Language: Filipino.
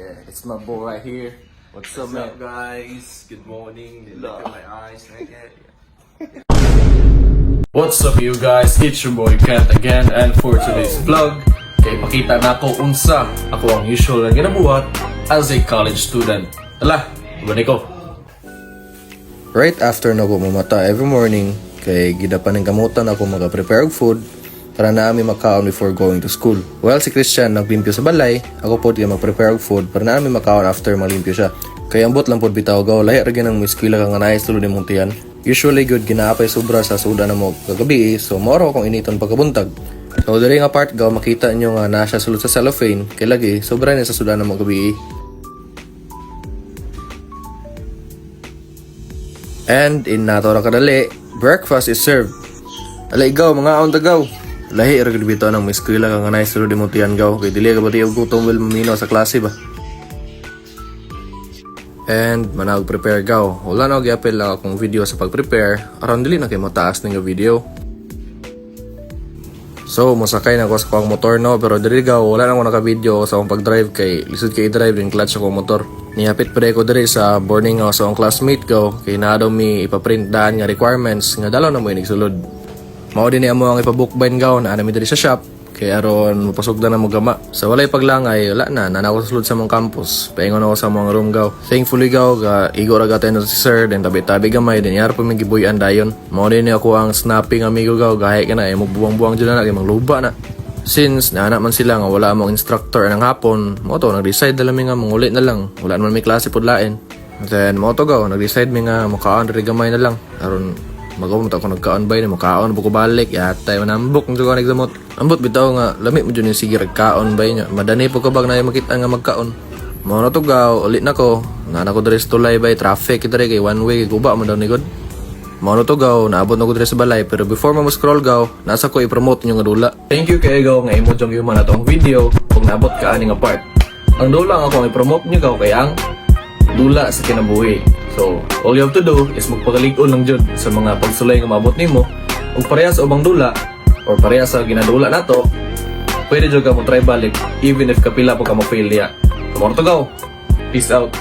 Yeah, it's my boy right here. What's up, What's man? up, guys? Good morning. Look at my eyes. What's up, you guys? It's your boy Kent again, and for today's vlog, kay pakita na ako unsa ako ang usual na ginabuhat as a college student. Ala, bani ko. Right after na ako mamata every morning, kay gidapan ng kamutan ako mag-prepare og food para na ami makaon before going to school. Well, si Christian naglimpyo sa balay, ako po mag-prepare og food para na ami makaon after malimpyo siya. Kaya ambot lang pod bitaw gaw lahi ra gyud ang eskwela kang anay sulod imong tiyan. Usually good ginaapay sobra sa suda na mo kagabi, so moro akong initon pagkabuntag. So diri nga part gaw makita nyo nga na siya sulod sa cellophane, kay lagi sobra ni sa suda na mo gabi. And in nato ra kadali, breakfast is served. Alay gaw mga aon tagaw. Lahi ra gud bitaw nang eskwela kang anay sulod imong tiyan gaw, kay dili ka ba tiyo gutom wel mamino sa klase ba. And manag prepare gaw. Wala na gyapil lang akong video sa pag-prepare aron dili na kay mataas ning video. So mosakay na ko sa akong motor no, pero diri gaw wala na ako naka-video sa akong pag-drive kay lisod kay i-drive din clutch akong motor. Nihapit pa ko diri sa boarding house sa akong classmate gaw kay naa daw mi ipaprint daan nga requirements nga dalaw na mo inig sulod. Mao din ni amo ang ipa-book bind gaw na mi diri sa shop. Kaya aron mapasugdan na mo gama. Sa walay paglangay, wala na. Nanako sulod sa mong campus. Paingon ako sa mga room gaw. Thankfully gaw, igo ra gatayon si sir. Then tabi-tabi gamay. Then yara pa may gibuyan dayon. Mao din ako ang snapping amigo gaw. Gahay ka na. Magbuwang-buwang dyan na. Magluba na. Since naanak man sila nga wala mong instructor ng hapon, mo to nag-decide na lang nga mangulit na lang. Wala naman may klase pudlain. Then mo to gaw, nag-decide mi nga mukaan rin gamay na lang. Aron magawin ako nagkaon ba yun, makaon po ko balik, yatay manambok nito ko nagdamot. Ambot bitaw nga, lamit mo dyan yung sige ragkaon ba yun, madani po kabag na yung makita nga magkaon. Mga natugaw, ulit na ko, nana ko dres tulay ba traffic, kita kay one way, guba mo daw ni God. Mga natugaw, naabot na ko dres sa balay, pero before mo scroll gaw, nasa ko i-promote nyo nga dula. Thank you kay gaw nga imo dyan yung na itong video, kung naabot ka aning apart. Ang dula nga kung i-promote nyo gaw kay ang dula sa kinabuhi. So, all you have to do is magpagalig-on lang jud sa mga pagsulay nga maabot nimo. Ug pareha sa ubang dula or pareha sa ginadula nato, pwede jud ka mo try balik even if kapila pa ka mo fail ya. Tomorrow to go. Peace out.